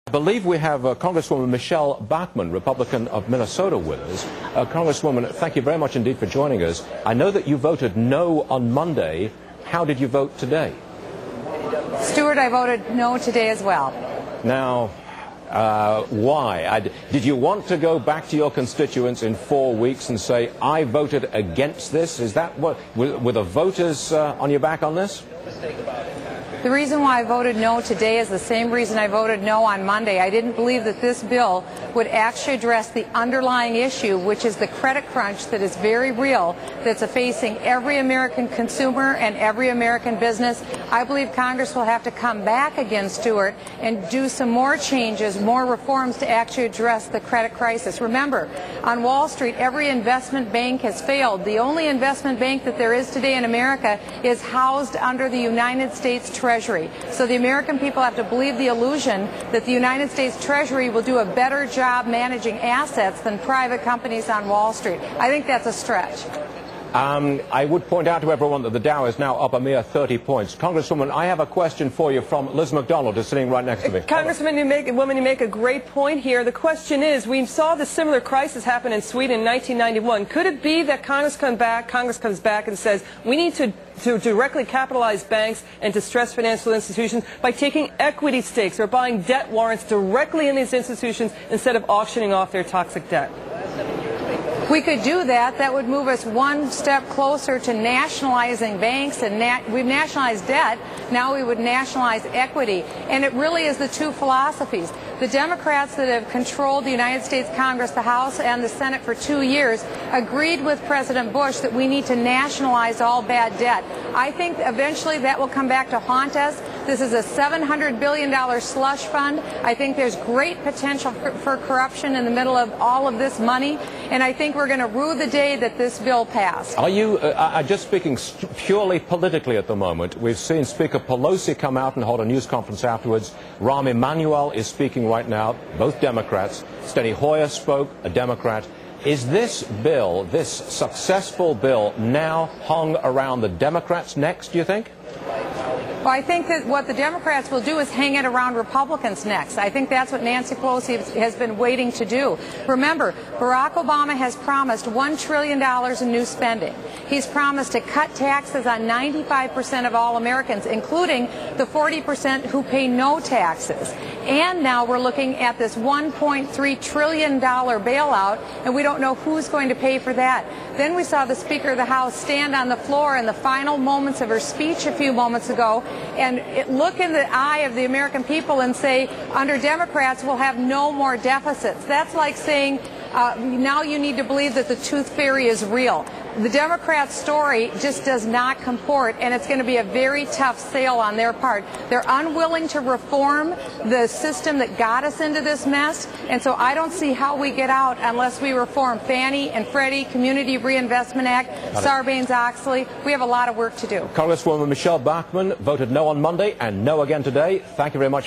I believe we have Congresswoman Michele Bachmann, Republican of Minnesota, with us. Congresswoman, thank you very much indeed for joining us. I know that you voted no on Monday. How did you vote today? Stuart, I voted no today as well. Now, why? Did you want to go back to your constituents in 4 weeks and say, I voted against this? Is that what, were the voters on your back on this? The reason why I voted no today is the same reason I voted no on Monday. I didn't believe that this bill would actually address the underlying issue, which is the credit crunch that is very real, that's facing every American consumer and every American business. I believe Congress will have to come back again, Stuart, and do some more changes, more reforms to actually address the credit crisis. Remember, on Wall Street, every investment bank has failed. The only investment bank that there is today in America is housed under the United States Treasury. So the American people have to believe the illusion that the United States Treasury will do a better job managing assets than private companies on Wall Street. I think that's a stretch. I would point out to everyone that the Dow is now up a mere 30 points. Congresswoman, I have a question for you from Liz McDonald, who's sitting right next to me. Congressman, you make a great point here. The question is, we saw the similar crisis happen in Sweden in 1991. Could it be that Congress comes back and says, we need to directly capitalize banks and to stress financial institutions by taking equity stakes or buying debt warrants directly in these institutions instead of auctioning off their toxic debt? We could do that. That would move us one step closer to nationalizing banks, and we've nationalized debt. Now we would nationalize equity. And it really is the two philosophies. The Democrats that have controlled the United States Congress, the House and the Senate for 2 years, agreed with President Bush that we need to nationalize all bad debt. I think eventually that will come back to haunt us. This is a $700 billion slush fund. I think there's great potential for corruption in the middle of all of this money, and I think we're going to rue the day that this bill passed. Are you just speaking purely politically at the moment? We've seen Speaker Pelosi come out and hold a news conference afterwards. Rahm Emanuel is speaking right now, both Democrats. Steny Hoyer spoke, a Democrat. Is this bill, this successful bill, now hung around the Democrats' necks, do you think? Well, I think that what the Democrats will do is hang it around Republicans next. I think that's what Nancy Pelosi has been waiting to do. Remember, Barack Obama has promised $1 trillion in new spending. He's promised to cut taxes on 95% of all Americans, including the 40% who pay no taxes. And now we're looking at this $1.3 trillion bailout, and we don't know who's going to pay for that. Then we saw the Speaker of the House stand on the floor in the final moments of her speech a few moments ago and look in the eye of the American people and say, under Democrats, we'll have no more deficits. That's like saying, now you need to believe that the tooth fairy is real. The Democrats' story just does not comport, and it's going to be a very tough sale on their part. They're unwilling to reform the system that got us into this mess, and so I don't see how we get out unless we reform Fannie and Freddie, Community Reinvestment Act, Sarbanes-Oxley. We have a lot of work to do. Congresswoman Michele Bachmann voted no on Monday and no again today. Thank you very much.